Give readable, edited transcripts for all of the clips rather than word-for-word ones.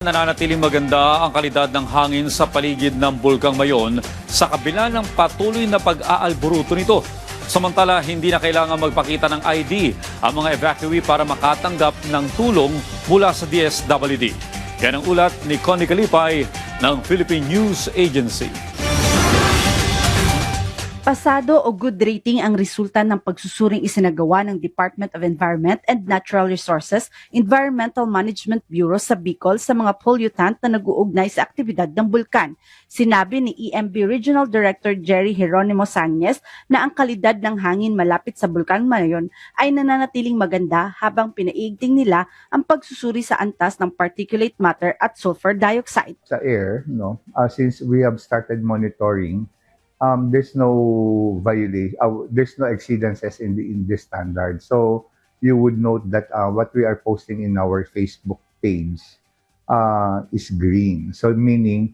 Nananatiling maganda ang kalidad ng hangin sa paligid ng Bulkang Mayon sa kabila ng patuloy na pag-aalburuto nito. Samantala, hindi na kailangan magpakita ng ID ang mga evacuee para makatanggap ng tulong mula sa DSWD. Yan ang ulat ni Connie Kalipay ng Philippine News Agency. Pasado o good rating ang resulta ng pagsusuring isinagawa ng Department of Environment and Natural Resources Environmental Management Bureau sa Bicol sa mga pollutant na nag-uugnay sa aktibidad ng bulkan. Sinabi ni EMB Regional Director Jerry Geronimo Sañez na ang kalidad ng hangin malapit sa Bulkan Mayon ay nananatiling maganda habang pinaiigting nila ang pagsusuri sa antas ng particulate matter at sulfur dioxide. Sa air, since we have started monitoring, there's no violation, there's no exceedances in this standard. So you would note that what we are posting in our Facebook page is green. So meaning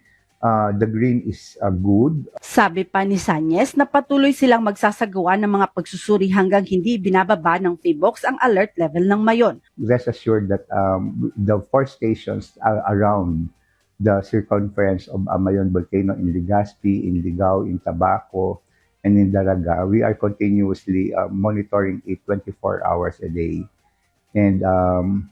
the green is good. Sabi pa ni Sañez na patuloy silang magsasagawa ng mga pagsusuri hanggang hindi binababa ng PHIVOLCS ang alert level ng Mayon. Rest assured that the 4 stations around the circumference of Mayon volcano in Legazpi, in Ligao, in Tabaco, and in Daraga, we are continuously monitoring it 24 hours a day and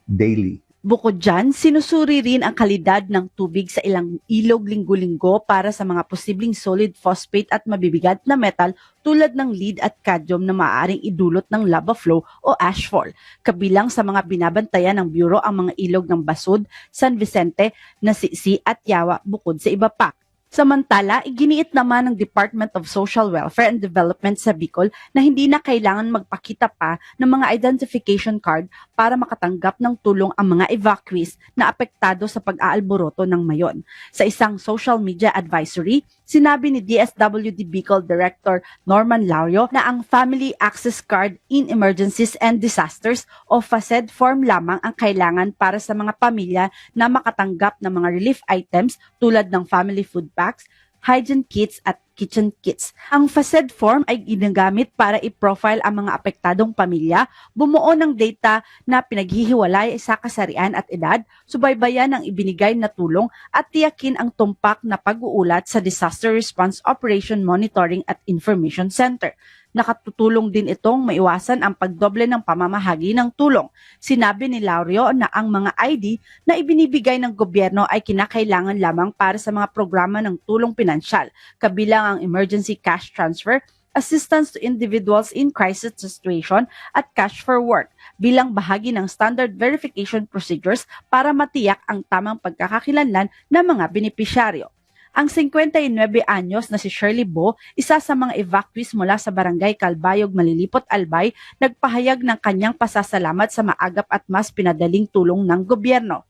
daily. Bukod dyan, sinusuri rin ang kalidad ng tubig sa ilang ilog linggo-linggo para sa mga posibleng solid phosphate at mabibigat na metal tulad ng lead at cadmium na maaaring idulot ng lava flow o ashfall. Kabilang sa mga binabantayan ng Bureau ang mga ilog ng Basud, San Vicente, Nasisi at Yawa bukod sa iba pa. Samantala, iginiit naman ng Department of Social Welfare and Development sa Bicol na hindi na kailangan magpakita pa ng mga identification card para makatanggap ng tulong ang mga evacuees na apektado sa pag-aalboroto ng Mayon. Sa isang social media advisory, sinabi ni DSWD Bicol Director Norman Laurio na ang Family Access Card in Emergencies and Disasters o FACED form lamang ang kailangan para sa mga pamilya na makatanggap ng mga relief items tulad ng family food packs, hygiene kits at kitchen kits. Ang FACED form ay ginagamit para i-profile ang mga apektadong pamilya, bumuo ng data na pinaghihiwalay sa kasarian at edad, subaybayan ang ibinigay na tulong at tiyakin ang tumpak na pag-uulat sa Disaster Response Operation Monitoring at Information Center. Nakatutulong din itong maiwasan ang pagdoble ng pamamahagi ng tulong. Sinabi ni Laurio na ang mga ID na ibinibigay ng gobyerno ay kinakailangan lamang para sa mga programa ng tulong pinansyal, kabilang ang emergency cash transfer, assistance to individuals in crisis situation at cash for work bilang bahagi ng standard verification procedures para matiyak ang tamang pagkakakilanlan ng mga benepisyaryo. Ang 59 anyos na si Shirley Bo, isa sa mga evacuees mula sa barangay Calbayog, Malilipot, Albay, nagpahayag ng kanyang pasasalamat sa maagap at mas pinadaling tulong ng gobyerno.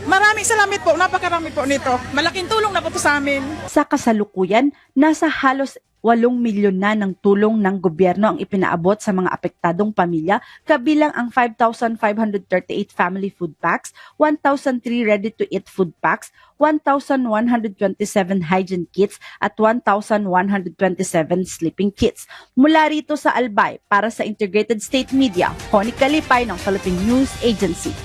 Maraming salamat po, napakarami po nito. Malaking tulong na po sa amin. Sa kasalukuyan, nasa halos 8 milyon na ng tulong ng gobyerno ang ipinaabot sa mga apektadong pamilya, kabilang ang 5,538 family food packs, 1,003 ready-to-eat food packs, 1,127 hygiene kits at 1,127 sleeping kits. Mula rito sa Albay, para sa Integrated State Media, Connie Kalipay ng Philippine News Agency.